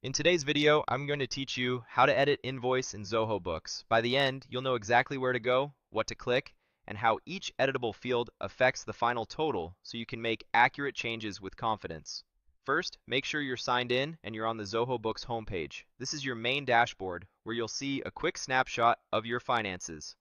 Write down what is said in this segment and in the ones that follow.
In today's video, I'm going to teach you how to edit Invoice in Zoho Books. By the end, you'll know exactly where to go, what to click, and how each editable field affects the final total so you can make accurate changes with confidence. First, make sure you're signed in and you're on the Zoho Books homepage. This is your main dashboard where you'll see a quick snapshot of your finances.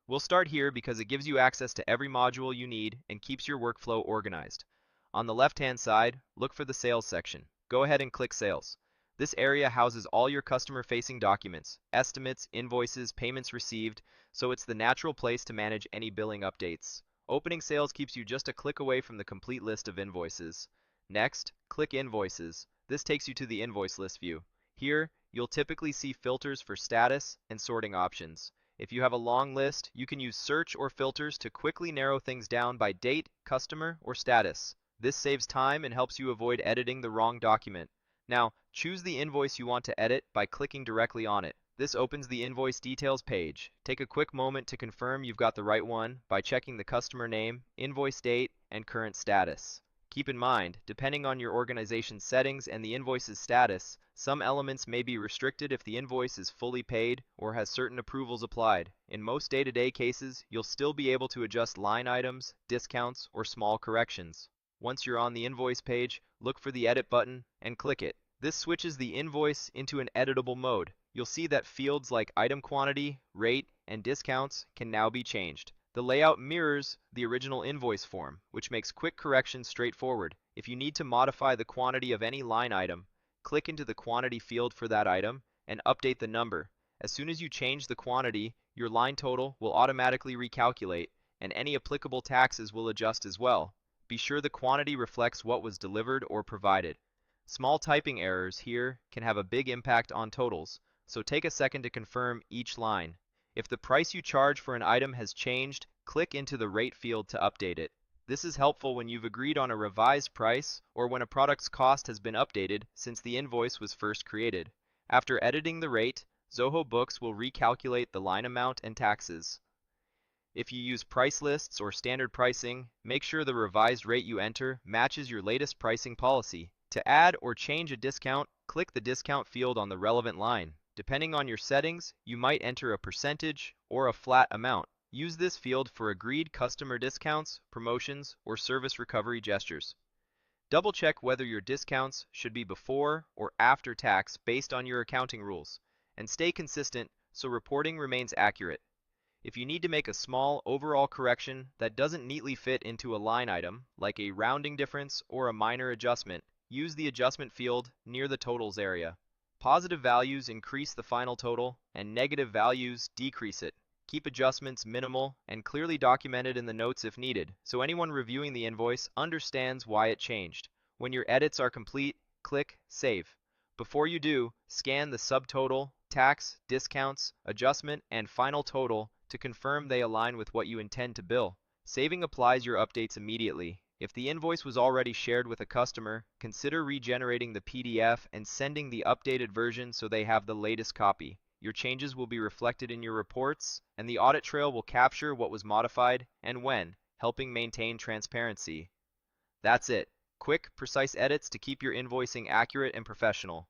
We'll start here because it gives you access to every module you need and keeps your workflow organized. On the left-hand side, look for the Sales section. Go ahead and click Sales. This area houses all your customer-facing documents, estimates, invoices, payments received, so it's the natural place to manage any billing updates. Opening Sales keeps you just a click away from the complete list of invoices. Next, click Invoices. This takes you to the invoice list view. Here, you'll typically see filters for status and sorting options. If you have a long list, you can use search or filters to quickly narrow things down by date, customer, or status. This saves time and helps you avoid editing the wrong document. Now, choose the invoice you want to edit by clicking directly on it. This opens the invoice details page. Take a quick moment to confirm you've got the right one by checking the customer name, invoice date, and current status. Keep in mind, depending on your organization's settings and the invoice's status, some elements may be restricted if the invoice is fully paid or has certain approvals applied. In most day-to-day cases, you'll still be able to adjust line items, discounts, or small corrections. Once you're on the invoice page, look for the Edit button and click it. This switches the invoice into an editable mode. You'll see that fields like item quantity, rate, and discounts can now be changed. The layout mirrors the original invoice form, which makes quick corrections straightforward. If you need to modify the quantity of any line item, click into the quantity field for that item and update the number. As soon as you change the quantity, your line total will automatically recalculate, and any applicable taxes will adjust as well. Be sure the quantity reflects what was delivered or provided. Small typing errors here can have a big impact on totals, so take a second to confirm each line. If the price you charge for an item has changed, click into the rate field to update it. This is helpful when you've agreed on a revised price or when a product's cost has been updated since the invoice was first created. After editing the rate, Zoho Books will recalculate the line amount and taxes. If you use price lists or standard pricing, make sure the revised rate you enter matches your latest pricing policy. To add or change a discount, click the discount field on the relevant line. Depending on your settings, you might enter a percentage or a flat amount. Use this field for agreed customer discounts, promotions, or service recovery gestures. Double-check whether your discounts should be before or after tax based on your accounting rules, and stay consistent so reporting remains accurate. If you need to make a small overall correction that doesn't neatly fit into a line item, like a rounding difference or a minor adjustment, use the adjustment field near the totals area. Positive values increase the final total, and negative values decrease it. Keep adjustments minimal and clearly documented in the notes if needed, so anyone reviewing the invoice understands why it changed. When your edits are complete, click Save. Before you do, scan the subtotal, tax, discounts, adjustment, and final total to confirm they align with what you intend to bill. Saving applies your updates immediately. If the invoice was already shared with a customer, consider regenerating the PDF and sending the updated version so they have the latest copy. Your changes will be reflected in your reports, and the audit trail will capture what was modified and when, helping maintain transparency. That's it. Quick, precise edits to keep your invoicing accurate and professional.